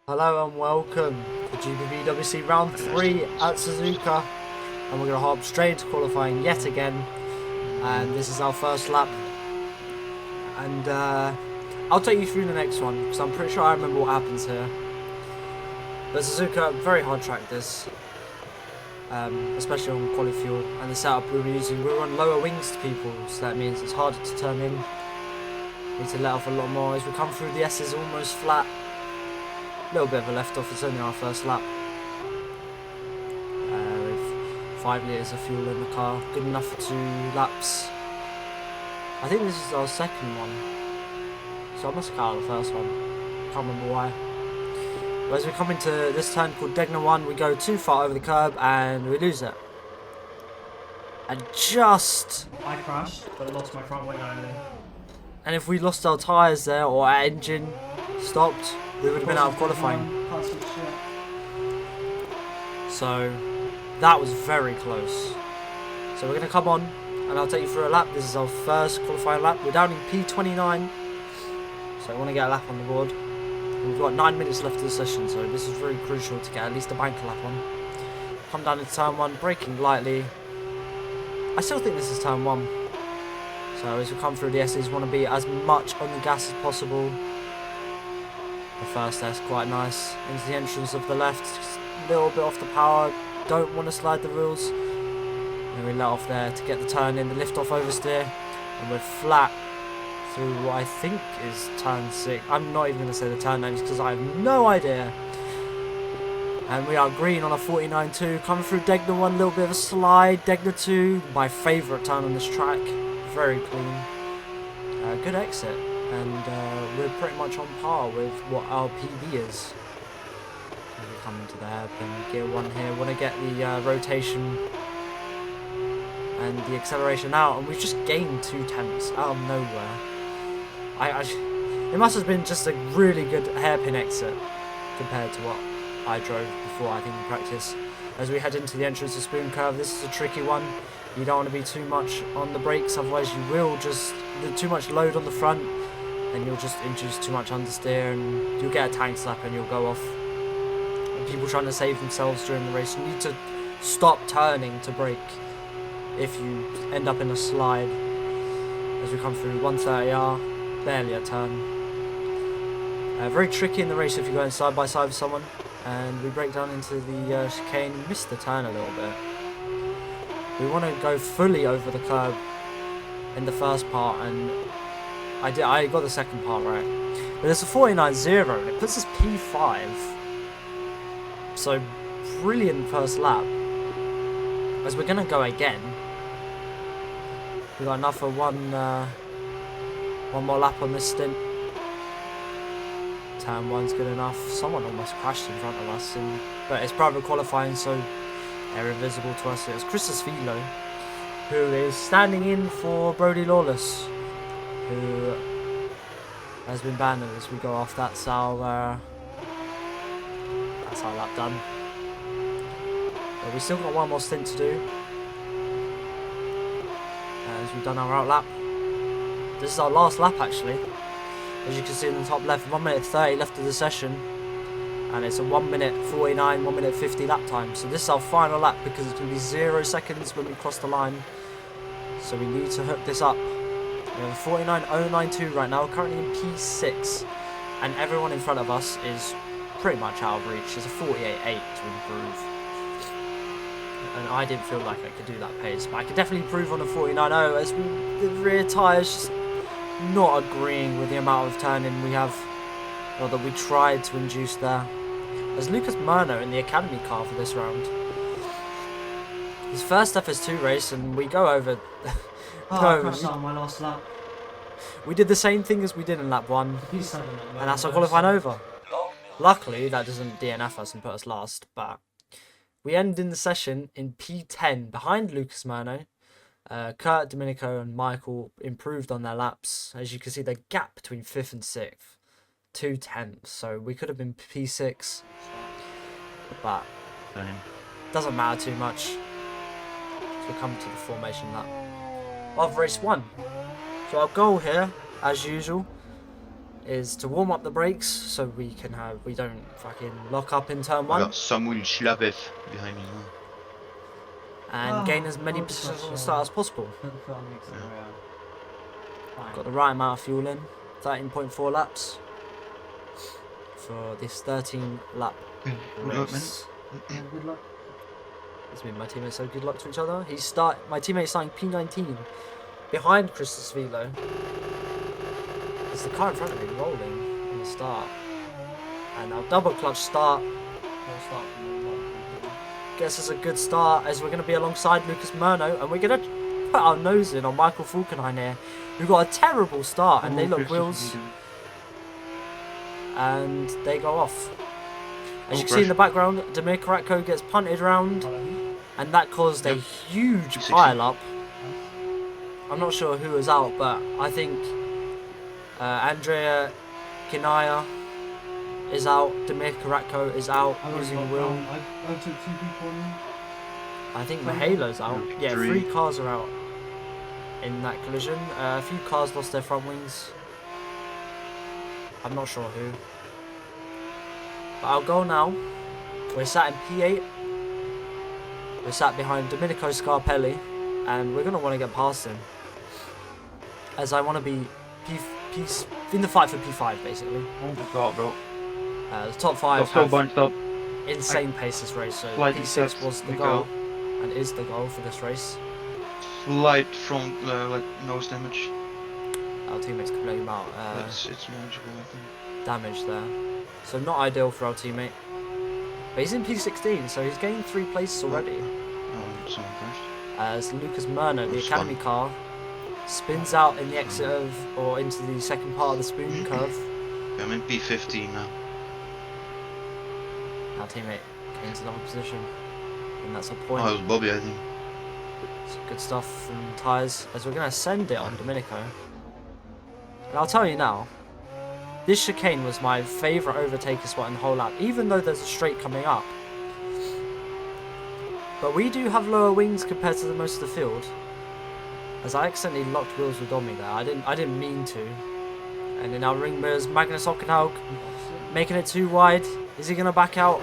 Hello and welcome to GPVWC round 3 at Suzuka, and we're going to hop straight into qualifying yet again, and this is our first lap, and I'll take you through the next one because I'm pretty sure I remember what happens here. But Suzuka, very hard track this, especially on quali fuel, and the setup we were using, we were on lower wings to people, so that means it's harder to turn in. Need to let off a lot more as we come through the S's almost flat. Little bit of a left off, it's only our first lap. With 5 litres of fuel in the car, good enough for 2 laps. I think this is our second one, so I must have cut out the first one, can't remember why. But as we come into this turn called Degna 1, we go too far over the curb and we lose it. And just... I crashed, but lost my front wing only. And if we lost our tyres there, or our engine stopped, we would have been out of qualifying. So that was very close. So we're going to come on and I'll take you through a lap. This is our first qualifying lap. We're down in P29, so I want to get a lap on the board. We've got 9 minutes left of the session, so this is very crucial to get at least a banker lap on. Come down into turn 1, braking lightly. I still think this is turn 1. So as we come through the S's, want to be as much on the gas as possible. The first S quite nice. Into the entrance of the left, just a little bit off the power. Don't want to slide the wheels. And we let off there to get the turn in, the lift off oversteer. And we're flat through what I think is turn 6. I'm not even going to say the turn names because I have no idea. And we are green on a 49.2. Coming through Degna 1, little bit of a slide. Degna 2, my favourite turn on this track. Very clean. Good exit. And we're pretty much on par with what our PB is. We come into the hairpin, gear 1 here, want to get the rotation and the acceleration out, and we've just gained 2 tenths out of nowhere. It must have been just a really good hairpin exit compared to what I drove before, I think, in practice. As we head into the entrance of Spoon Curve, this is a tricky one. You don't want to be too much on the brakes, otherwise you will just, too much load on the front, and you'll just induce too much understeer, and you'll get a tank slap and you'll go off. And people trying to save themselves during the race, you need to stop turning to brake if you end up in a slide. As we come through 130R, barely a turn. Very tricky in the race if you're going side by side with someone, and we break down into the chicane, missed the turn a little bit. We want to go fully over the curb in the first part, and I got the second part right. But it's a 49.0 and it puts us P5. So brilliant first lap. As we're gonna go again. We got enough for one more lap on this stint. Turn 1's good enough. Someone almost crashed in front of us, but it's private qualifying, so they're invisible to us. It was Christos Philo, who is standing in for Brody Lawless, who has been banned as we go off. That's our lap done. But we still got one more stint to do as we've done our out lap. This is our last lap actually. As you can see in the top left, 1 minute 30 left of the session, and it's a 1 minute 49, 1 minute 50 lap time. So this is our final lap because it's going to be 0 seconds when we cross the line. So we need to hook this up. We have a 49.092 right now, currently in P6, and everyone in front of us is pretty much out of reach. There's a 48.8 to improve, and I didn't feel like I could do that pace, but I could definitely improve on the 49.0 as the rear tyres just not agreeing with the amount of turning we have, or that we tried to induce there. There's Lucas Murno in the academy car for this round. His first FS2 race, and we go over. I crashed out on my last lap. We did the same thing as we did in lap 1, and that's our qualifying over. Luckily, that doesn't DNF us and put us last, but we end in the session in P10 behind Lucas Murno. Kurt, Domenico and Michael improved on their laps. As you can see, the gap between 5th and 6th, 2 tenths. So we could have been P6, but doesn't matter too much. So we come to the formation lap of race 1. So our goal here, as usual, is to warm up the brakes so we don't fucking lock up in turn 1 Regarde, Samuel Schlabef behind me now. and gain as many positions on the start as possible. Fine. Got the right amount of fuel in, 13.4 laps for this 13 lap Good luck, man. race. Yeah, good luck. This means my teammates so good luck to each other. My teammate's starting P19 behind Christus Velo. It's the car in front of me rolling in the start. And now double clutch start. We'll start from the top. Gets us a good start as we're going to be alongside Lucas Murno. And we're going to put our nose in on Michael Falkenhayn here. Who got a terrible start and they look wheels. And they go off. As you can see in the background, Damir Karatko gets punted round. And that caused a huge pile up. I'm not sure who was out, but I think Andrea Kinaya is out. Damir Karatko is out using the wheel. I took 2 people on. I think Mahalo's out. Yeah, 3 cars are out in that collision. A few cars lost their front wings. I'm not sure who. But I'll go now. We're sat in P8. We're sat behind Domenico Scarpelli. And we're going to want to get past him. As I want to be in the fight for P5, basically. Oh my god, bro. The top 5 Stop, have bunched up. insane pace this race. So Slightly P6 steps, was the we goal. go. And is the goal for this race. Slight front, like, nose damage. Our teammates complaining about It's manageable, I think. damage there. So not ideal for our teammate. But he's in P16, so he's gained 3 places already. Oh, someone crashed. As Lucas Murno, the That's academy fun. car, spins out in the exit of, or into the second part of the spoon curve. I'm in P15 now. Our teammate gains another position. And that's a Oh, point. it was Bobby, I think. It's good stuff from tyres. As we're going to send it on Domenico. And I'll tell you now, this chicane was my favourite overtaker spot in the whole lap, even though there's a straight coming up. But we do have lower wings compared to the most of the field. As I accidentally locked wheels with Domi there. I didn't mean to. And in our ring mirrors, Magnus Ockenhaug making it too wide. Is he going to back out?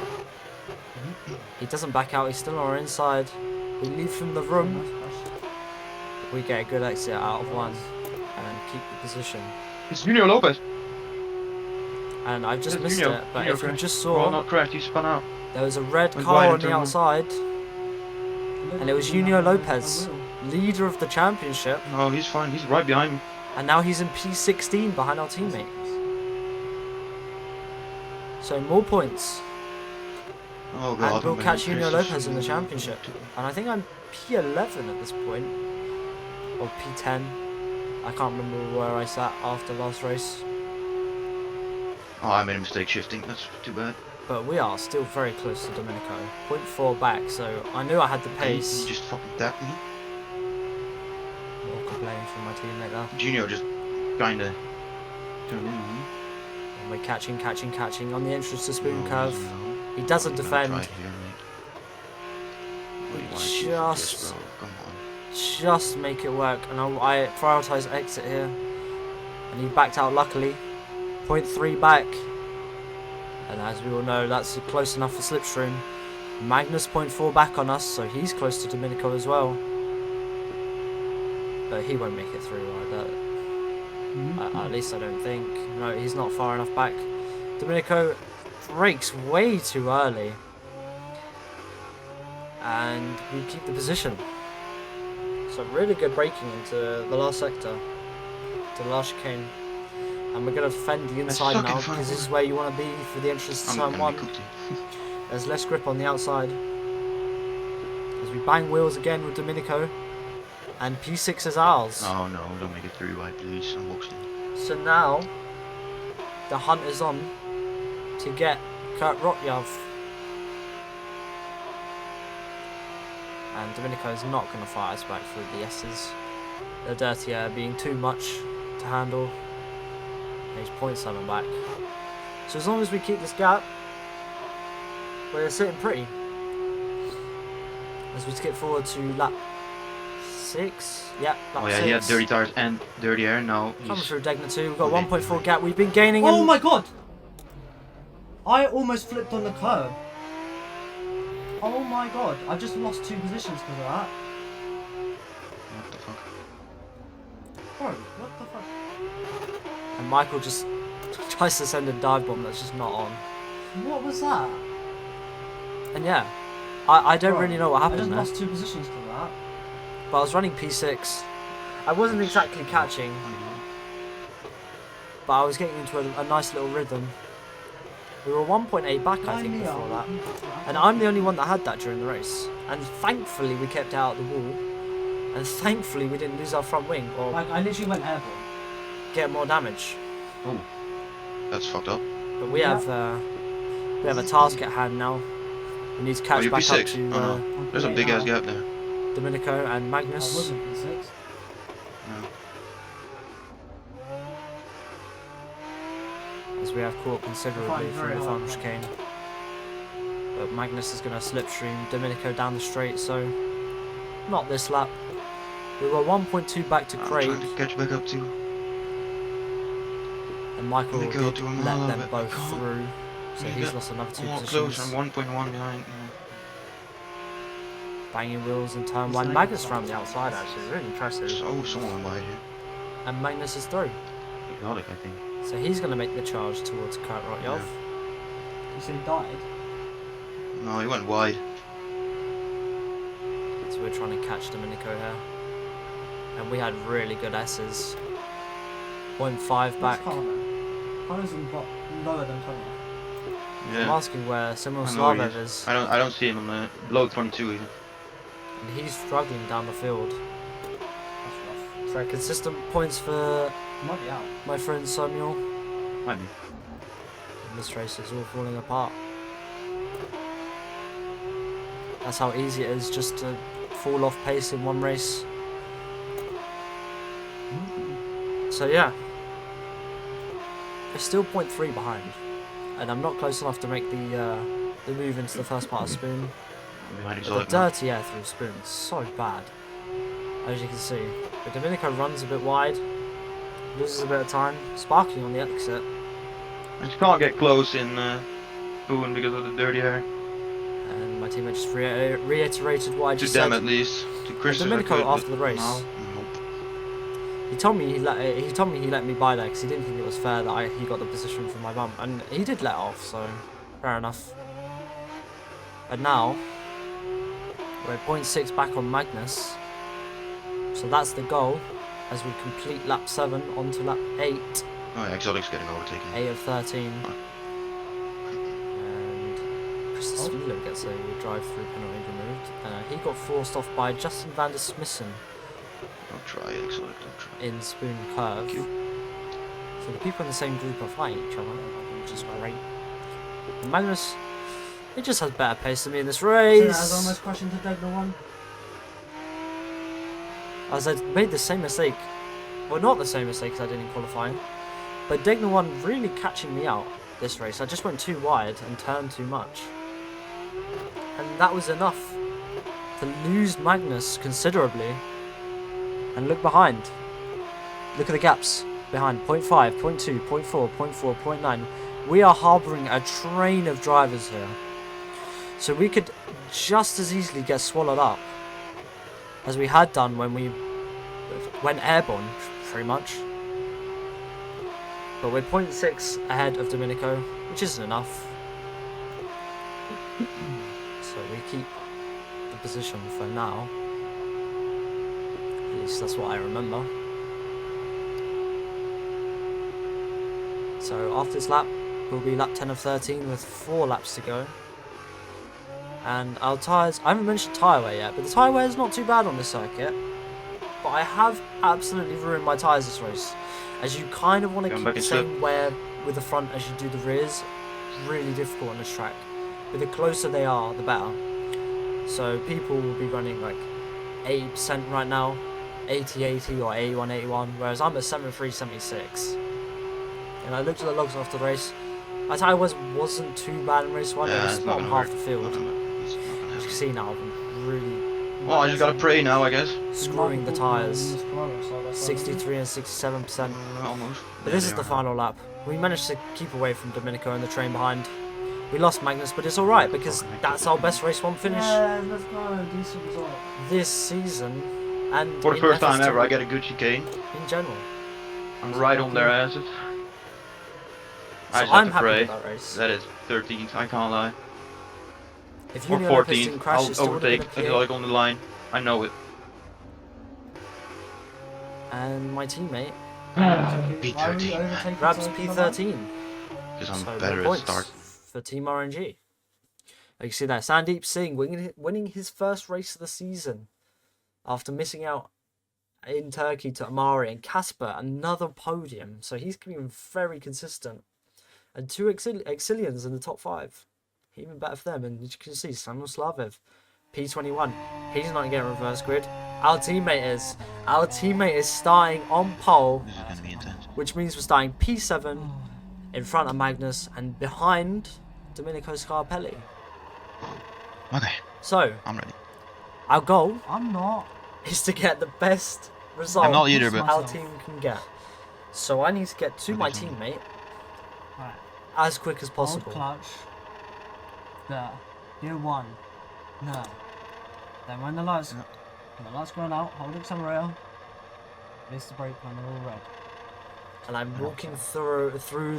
He doesn't back out, he's still on our inside. We leave from the room. We get a good exit out of 1 and keep the position. It's Junior Lopez. And I've just It's missed Junior. it, but Junior if you crashed. just Well, saw, not crashed, he spun out. there was a red Went car wide on into the one. outside. And it was Junior Lopez, leader of the championship. No, he's fine, he's right behind me. And now he's in P16 behind our teammate. So more points. Oh god, And we'll I'm catch gonna Junior Christus Lopez in the Velo. championship. And I think I'm P11 at this point. Or P10. I can't remember where I sat after last race. Oh, I made a mistake shifting, that's too bad. But we are still very close to Domenico. 0.4 back, so I knew I had the He pace. just fucking tapped me. More complaining from my teammate there. Junior just kinda turned in on me. And we're catching on the entrance to Spoon No, Curve. no. He doesn't We're gonna defend. try here, mate. What do you wanna do for this, Just- bro? Come on. Just make it work. And I prioritise exit here. And he backed out luckily. 0.3 back. And as we all know, that's close enough for slipstream. Magnus 0.4 back on us, so he's close to Domenico as well. But he won't make it through like that. At least I don't think. No, he's not far enough back. Domenico brakes way too early. And we keep the position. So really good braking into the last sector. To the last chicane. And we're going to defend the inside suck now, in front because of this is where you want to be for the entrance to turn 1. There's less grip on the outside. As we bang wheels again with Domenico. And P6 is ours. Oh no, don't make it 3 wide, please. I'm boxing. So now, the hunt is on to get Kurt Rotyav. And Domenico is not going to fight us back through the S's. The dirty air being too much to handle. He's 0.7 back. So as long as we keep this gap, we're sitting pretty. As we skip forward to lap 6. Yep, lap Oh yeah, 6. he had dirty tires and dirty air. Now Coming he's through Degner 2. We've got Okay. 1.4 gap. We've been gaining. Oh in- my god! I almost flipped on the curb. Oh my god, I just lost 2 positions because of that. what the fuck? Bro, what the fuck? And Michael just tries to send a dive bomb that's just not on. What was that? And yeah, I don't Bro, really know what I happened just there. lost 2 positions because of that. But I was running P6. I wasn't exactly catching, but I was getting into a nice little rhythm. We were 1.8 back, I think, before that. And I'm the only one that had that during the race. And thankfully we kept it out of the wall. And thankfully we didn't lose our front wing or Like, I literally went airborne. get more damage. Oh, that's fucked up. But we have a task at hand now. We need to catch you're back up P6? to Oh, no. There's a big ass gap there. Domenico and I Magnus. wasn't P6. Yeah. As we have caught considerably Very from the hard final to chicane. But Magnus is going to slipstream Domenico down the straight, so not this lap. We were 1.2 back to I'm Craig, trying to catch back up too. and Michael Let me go did to a let mile them of it. both Come on. through, so You he's get lost another 2 More positions. close, I'm 1.1 behind. Banging wheels in turn He's 1. like- Magnus ran the outside actually, really impressive. So someone wide here. And Magnus is through. Exotic, I think. So he's going to make the charge towards Kurt Rotyov. You said he died? No, he went wide. So we're trying to catch Domenico here. And we had really good S's. 0.5 back. What's Carno? Carno's lower than 20. I'm Yeah. asking where Simon I know he Slavev is. I don't see him on the below 22 even. And he's struggling down the field. That's rough. So consistent points for He might be out. my friend Samuel. Might be. And this race is all falling apart. That's how easy it is just to fall off pace in one race. So yeah, we're still 0.3 behind, and I'm not close enough to make the move into the first part of Spoon. I'm behind But the Exotic now. dirty air through Spoon is so bad, as you can see. But Domenico runs a bit wide, loses a bit of time, sparking on the exit, I just can't get close in Spoon because of the dirty air. and my teammate just reiterated what I To just them said. at least. To Chris. Domenico after the race. No. He told me he let me by there because he didn't think it was fair that he got the position from my bump, and he did let off, so fair enough. And now we're 0.6 back on Magnus, so that's the goal as we complete lap 7 onto lap 8, Oh yeah, Exotic's getting overtaken. 8 of 13, and Chris Svilo gets a drive-through penalty removed. He got forced off by Justin van der Smissen Don't try, Exotic, don't try. in Spoon Curve. Thank you. So the people in the same group are fighting each other, which is great. And Magnus, he just has better pace than me in this So race. I was almost crashing to Degner 1. As I made the same mistake, well, not the same mistake because I didn't qualify, but Degner 1 really catching me out this race. I just went too wide and turned too much, and that was enough to lose Magnus considerably. And look behind. Look at the gaps behind. 0.5, 0.2, 0.4, 0.4, 0.9. We are harbouring a train of drivers here. So we could just as easily get swallowed up as we had done when we went airborne, pretty much. But we're 0.6 ahead of Domenico, which isn't enough. So we keep the position for now. At least that's what I remember. So after this lap, we'll be lap 10 of 13 with 4 laps to go. And our tyres, I haven't mentioned tyre wear yet, but the tyre wear is not too bad on this circuit. But I have absolutely ruined my tyres this race, as you kind of want to Going keep back the in same wear with the front as you do the rears. Really difficult on this track, but the closer they are, the better. So people will be running like 80% right now, 80-80 or 81-81, whereas I'm at 73-76. And I looked at the logs after the race. My tyre wasn't too bad in race 1, it was it's not bottom gonna half hurt. the field. It's not gonna As you happen. can see now, I'm really Well, I just gotta pray now, I guess. screwing the tyres. Side by side. 63 and 67%. Almost. But this is the final lap. We managed to keep away from Domenico and the train behind. We lost Magnus, but it's alright because that's our best race 1 finish Yeah, let's go. Decent result. this season. And For the in first time FS2 ever, I get a good chicane. in general. I'm right on their asses. I So just I'm have to happy pray. with that race. That is 13th, I can't lie. If Or Union Lopez 14th, didn't crash, it I'll still would have overtake been a until P8. like on the line. I know it. And my teammate P13, grabs P13. because I'm So better no at points start. for Team RNG. Like you see that, Sandeep Singh winning his first race of the season after missing out in Turkey to Amari, and Casper another podium. So he's been very consistent. And 2 Exilians in the top 5. Even better for them. And as you can see, Samuel Slavev, P21. He's not getting reverse grid. Our teammate is. Our teammate is starting on pole, This is gonna be intense. which means we're starting P7 in front of Magnus and behind Domenico Scarpelli. Okay, So, I'm ready. our goal I'm not. is to get the best result I'm not either, but our team can get. So I need to get to my teammate Right. as quick as Hold possible. clutch. There. Gear 1. No. Then when the lights, when the lights going out, hold accelerator. Release the brake when they're all red. And I'm walking through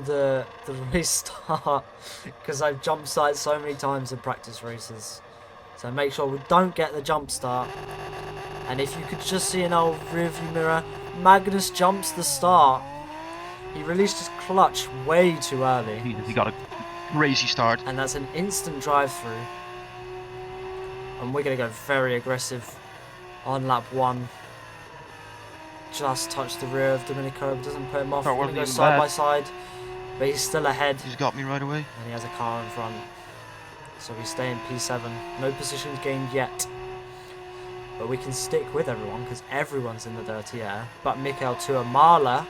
the race start because I've jump started so many times in practice races. So make sure we don't get the jump start. And if you could just see an old rearview mirror, Magnus jumps the start. He released his clutch way too early. He got a crazy start. And that's an instant drive through. And we're going to go very aggressive on lap 1. Just touch the rear of Domenico, but doesn't put him off. That We're going to wasn't go even side bad. by side, but he's still ahead. He's got me right away. And he has a car in front. So we stay in P7. No positions gained yet. But we can stick with everyone because everyone's in the dirty air. But Mikael Tuamala,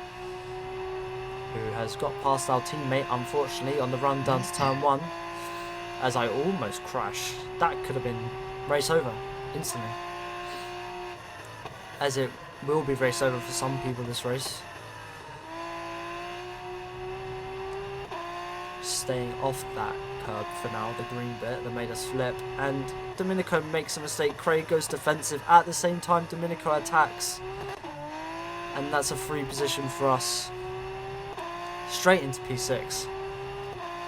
who has got past our teammate, unfortunately, on the run down to turn 1. As I almost crash. That could have been race over instantly. As it will be race over for some people this race. Staying off that curb for now, the green bit that made us flip. And Domenico makes a mistake. Craig goes defensive. At the same time, Domenico attacks. And that's a free position for us. Straight into P6.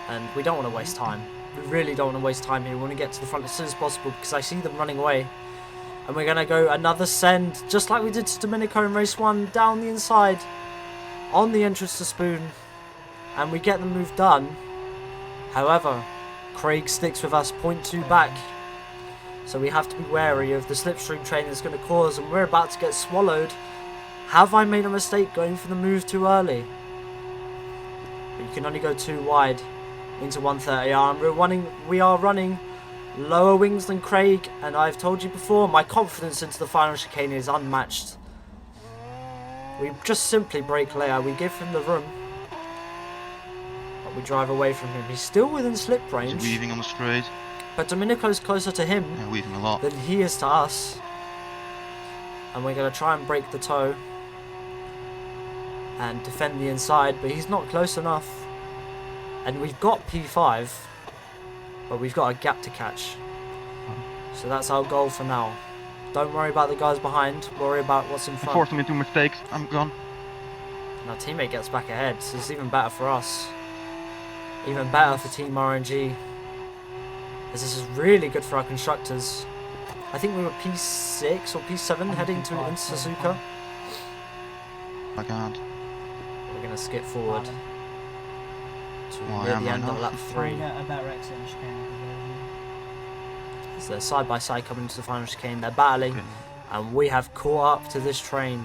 And we don't want to waste time. We really don't want to waste time here. We want to get to the front as soon as possible because I see them running away. And we're going to go another send, just like we did to Domenico in race 1, down the inside, on the entrance to Spoon. And we get the move done. However, Craig sticks with us 0.2 back. So we have to be wary of the slipstream train it's going to cause, and we're about to get swallowed. Have I made a mistake going for the move too early? But you can only go too wide into 130R, and we are running lower wings than Craig, and I've told you before, my confidence into the final chicane is unmatched. We just simply brake layer, we give him the room, but we drive away from him. He's still within slip range, He's weaving on the straight. but Domenico's closer to him Yeah, weaving a lot. than he is to us. And we're going to try and break the toe and defend the inside, but he's not close enough. And we've got P5, but we've got a gap to catch. So that's our goal for now. Don't worry about the guys behind, worry about what's in He front. forced him into mistakes. I'm gone. And our teammate gets back ahead, so it's even better for us. Even better for Team RNG. As this is really good for our constructors. I think we were P6 or P7 heading to into Suzuka. I can't. We're going to skip forward to Well, near am the I end of not? lap Try 3. and get a better exit in chicane. So they're side by side coming into the final chicane. They're battling, Okay. and we have caught up to this train,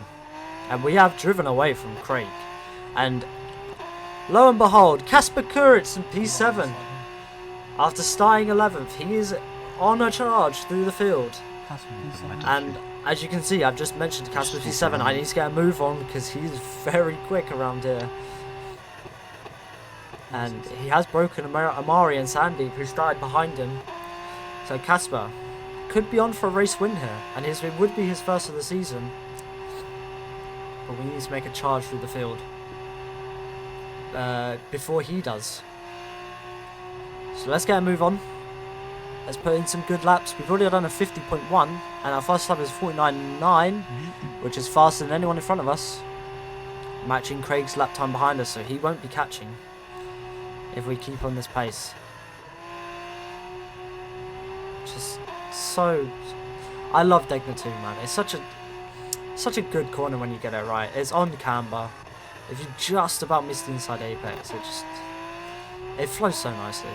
and we have driven away from Craig. And lo and behold, Casper Kuritz in P7. After starting 11th, he is on a charge through the field. And as you can see, I've just mentioned Casper P7. I need to get a move on because he's very quick around here. And he has broken Amari and Sandeep, who started behind him. So Casper could be on for a race win here, and it would be his first of the season. But we need to make a charge through the field before he does. So let's get a move on. Let's put in some good laps. We've already done a 50.1, and our first lap is 49.9, which is faster than anyone in front of us, matching Craig's lap time behind us, so he won't be catching if we keep on this pace. Just so... I love Degner 2, man. It's such a good corner when you get it right. It's on camber. If you just about miss the inside apex, it flows so nicely.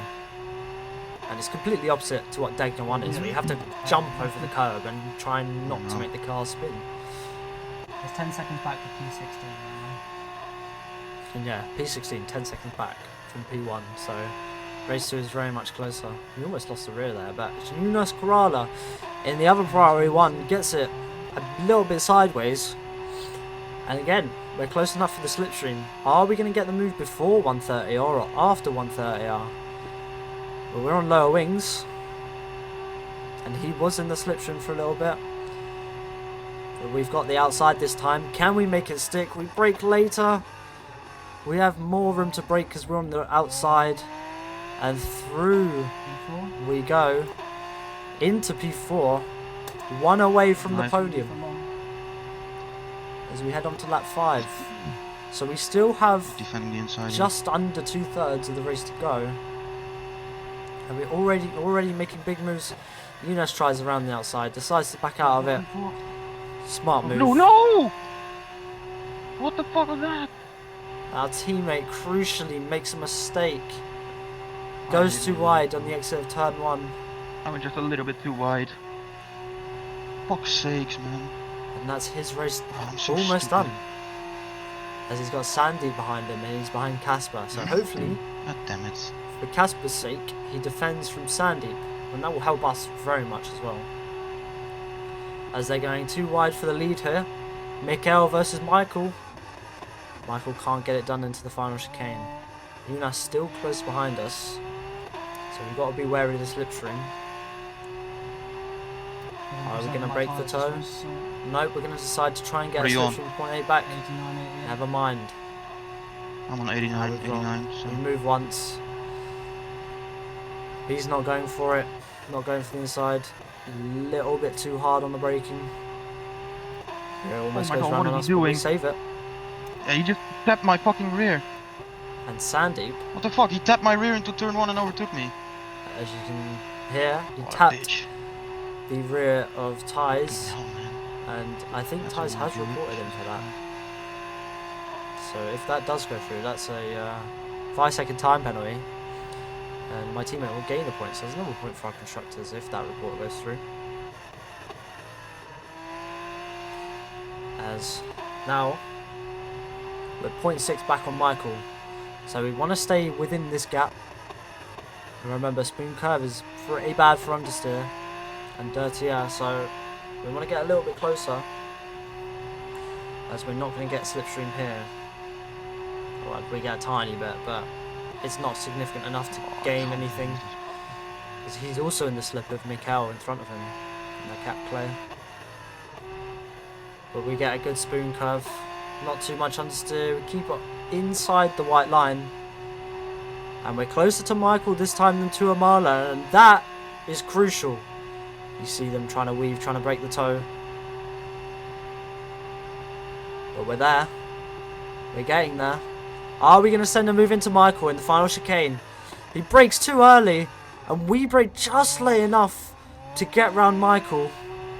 And it's completely opposite to what Degner 1 is, where you have to jump over the curb and try not to make the car spin. It's 10 seconds back to P16 now. And yeah, P16, 10 seconds back from P1, so race 2 is very much closer. We almost lost the rear there, but Jonas Corrala in the other priority 1 gets it a little bit sideways. And again, we're close enough for the slipstream. Are we going to get the move before 130 or after 130R? Well, we're on lower wings, and he was in the slipstream for a little bit. But we've got the outside this time. Can we make it stick? We brake later. We have more room to brake because we're on the outside. And through P4? we go into P4. 1 away from the podium as we head on to lap 5. So we still have Defending the inside. just under 2/3 of the race to go. And we're already making big moves. Yunus tries around the outside, decides to back out of it. Smart move. No! What the fuck was that? Our teammate crucially makes a mistake. Goes too wide on the exit of turn 1. I went just a little bit too wide. Fuck's sakes, man. And that's his race Oh, I'm so almost stupid. done. As he's got Sandy behind him and he's behind Casper. So hopefully, God damn it. for Casper's sake, he defends from Sandy. And that will help us very much as well. As they're going too wide for the lead here. Mikael versus Michael. Michael can't get it done into the final chicane. Yunas still close behind us. So we've got to be wary of the slipstream. Are we going to break the toe? Nope, we're going to decide to try and get a slipstream point 8 back. 89, 88. Never mind. I'm on 89, We've wrong. 89. So. We move once. He's not going for it. Not going for the inside. Little bit too hard on the braking. Yeah, almost my goes God, round what on are us, you but we doing? save it. Yeah, he just tapped my fucking rear. And Sandeep, What the fuck? He tapped my rear into turn 1 and overtook me. as you can hear, he What a tapped bitch. the rear of Ty's, Hell, man. and I think That's Ty's a has major reported him move. for that. So if that does go through, that's a 5-second time penalty, and my teammate will gain a point. So there's another point for our constructors if that report goes through. As now we're 0.6 back on Michael, so we want to stay within this gap. And remember, spoon curve is pretty bad for understeer and dirty air, so we want to get a little bit closer, as we're not going to get slipstream here. Well, we get a tiny bit, but it's not significant enough to gain anything, because he's also in the slip of Mikael in front of him in the cap clay. But we get a good spoon curve, not too much understeer. We keep it inside the white line, and we're closer to Michael this time than to Amala, and that is crucial. You see them trying to weave, trying to break the toe, but we're there. We're getting there. Are we going to send a move into Michael in the final chicane? He breaks too early, and we brake just late enough to get round Michael,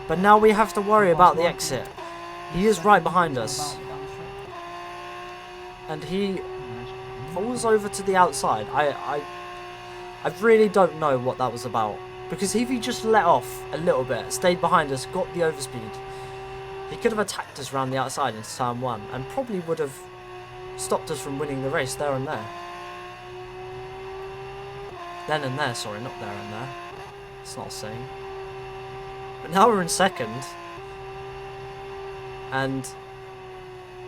but now we have to worry about the exit. He is right behind us, and he pulls over to the outside. I really don't know what that was about, because if he just let off a little bit, stayed behind us, got the overspeed, he could have attacked us around the outside into turn 1 and probably would have stopped us from winning the race there and there. Then and there, sorry, not there and there. It's not the same. But now we're in second, and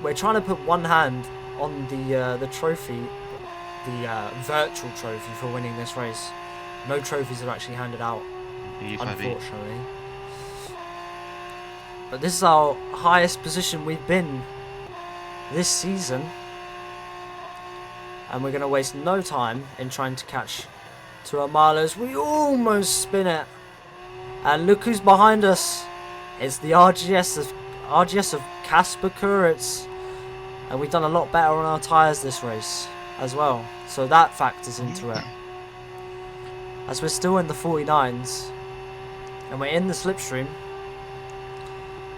we're trying to put one hand on the trophy, the virtual trophy for winning this race. No trophies are actually handed out, E5E. unfortunately. But this is our highest position we've been this season. And we're going to waste no time in trying to catch Tuamalas. We almost spin it. And look who's behind us. It's the RGS of Casper Kuritz. And we've done a lot better on our tyres this race as well. So that factors into it. As we're still in the 49s. And we're in the slipstream.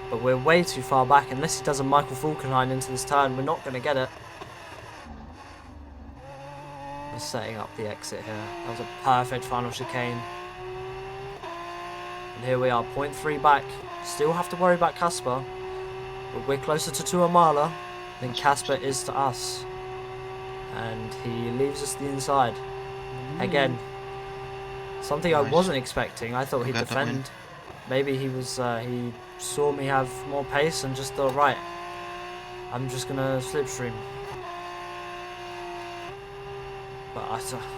But we're way too far back. Unless he does a Michael Falkenhayn into this turn, we're not going to get it. We're setting up the exit here. That was a perfect final chicane. And here we are, 0.3 back. Still have to worry about Casper. But we're closer to Tuamala than Casper is to us. And he leaves us the inside. Again, something I wasn't expecting. I thought he'd defend. Maybe he was he saw me have more pace and just thought, right, I'm just gonna slipstream. But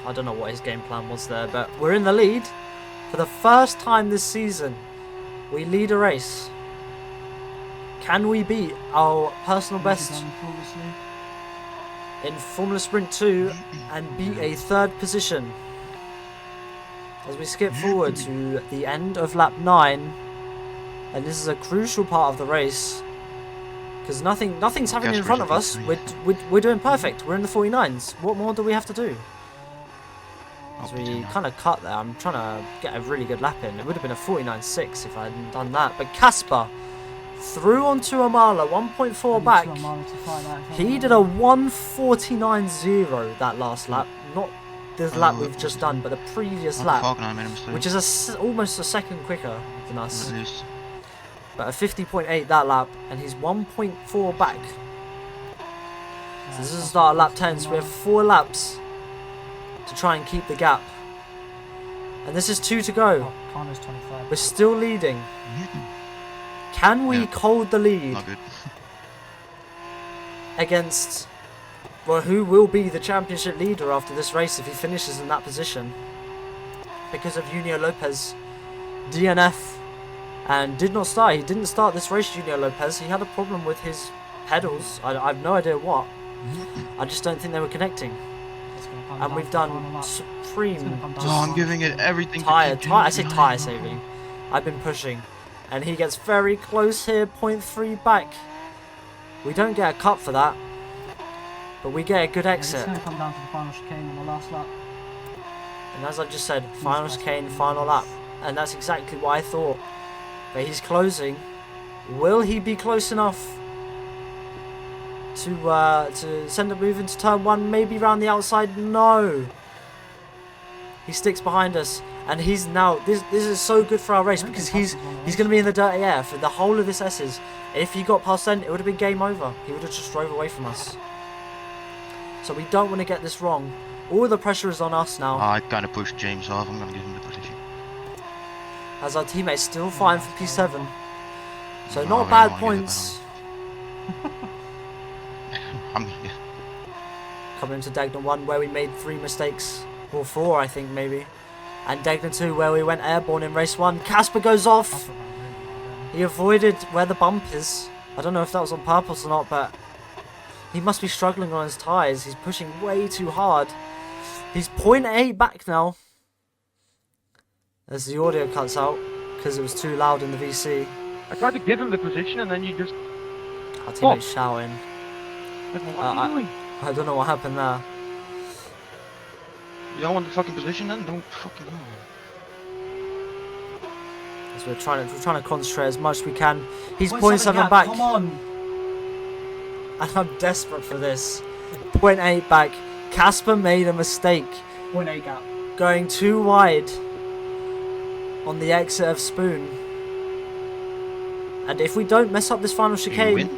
I don't know what his game plan was there. But we're in the lead for the first time this season. We lead a race. Can we beat our personal best in Formula Sprint 2 and beat a third position? As we skip forward to the end of lap 9, and this is a crucial part of the race because nothing's happening in front of us. We're doing perfect. We're in the 49s. What more do we have to do? As we kind of cut there, I'm trying to get a really good lap in. It would have been a 49.6 if I hadn't done that. But Casper through onto Amala, 1.4 back. He did a 1:49.0 that last lap, not the lap we've just done, but the previous lap, which is almost a second quicker than us. But a 50.8 that lap, and he's 1.4 back. So this is the start of lap 10, so we have 4 laps to try and keep the gap. And this is 2 to go. Carno's 25. We're still leading. Can we hold the lead against, well, who will be the championship leader after this race if he finishes in that position? Because of Junior Lopez DNF and did not start. He didn't start this race, Junior Lopez. He had a problem with his pedals. I have no idea what. I just don't think they were connecting. And we've done supreme. Oh, I'm giving it everything. I say tyre saving. I've been pushing. And he gets very close here, 0.3 back. We don't get a cut for that. But we get a good exit. It's going to come down to the final chicane on the last lap. And as I just said, final chicane, final lap. And that's exactly what I thought. But he's closing. Will he be close enough to send a move into turn 1? Maybe round the outside? No. He sticks behind us. And he's now, this is so good for our race because he's going to be in the dirty air for the whole of this S's. If he got past then, it would have been game over. He would have just drove away from us. So we don't want to get this wrong. All the pressure is on us now. I kind of pushed James off. I'm going to give him the position. As our teammates still fighting for P7. So not bad points. Coming into Degnan 1 where we made 3 mistakes. Or 4 I think maybe. And Degnan 2 where we went airborne in race 1. Casper goes off. He avoided where the bump is. I don't know if that was on purpose or not, but he must be struggling on his tyres. He's pushing way too hard. He's 0.8 back now. As the audio cuts out because it was too loud in the VC. I tried to give him the position and then you just... Our teammate's shouting. What are you doing? I don't know what happened there. You don't want the fucking position then? Don't fucking go. As we're trying to concentrate as much as we can. He's 0.7 back. Come on. And I'm desperate for this. 0.8 back. Casper made a mistake. 0.8 gap. Going too wide on the exit of Spoon. And if we don't mess up this final chicane,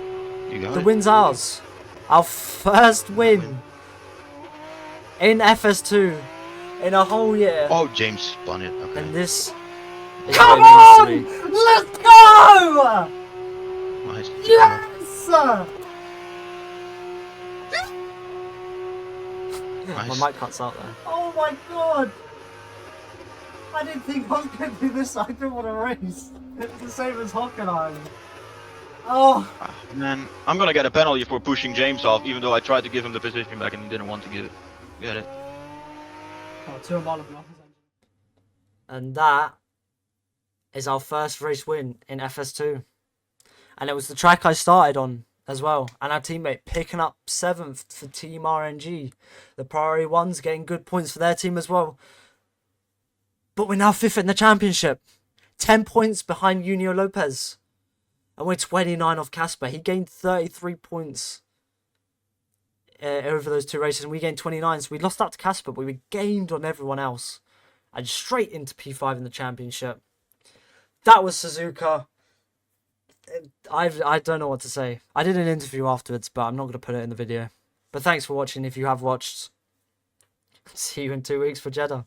the win's ours. Our first win in FS2 in a whole year. Oh, James spun it. Okay. And this is Come what it on! means to me. Let's go! Nice. Yes! Nice. My mic cuts out there. Oh my god! I didn't think I was going to do this. I didn't want to race. It's the same as Hockenheim. Oh! Man, I'm gonna get a penalty for pushing James off, even though I tried to give him the position back and he didn't want to give it. Get it? Oh, 2 and 1 of them. And that is our first race win in FS2. And it was the track I started on as well. And our teammate picking up 7th for Team RNG. The Priority Ones getting good points for their team as well. But we're now 5th in the championship. 10 points behind Junio Lopez. And we're 29 off Casper. He gained 33 points over those 2 races. And we gained 29. So we lost out to Casper, but we gained on everyone else. And straight into P5 in the championship. That was Suzuka. I don't know what to say. I did an interview afterwards, but I'm not going to put it in the video. But thanks for watching if you have watched. See you in 2 weeks for Jeddah.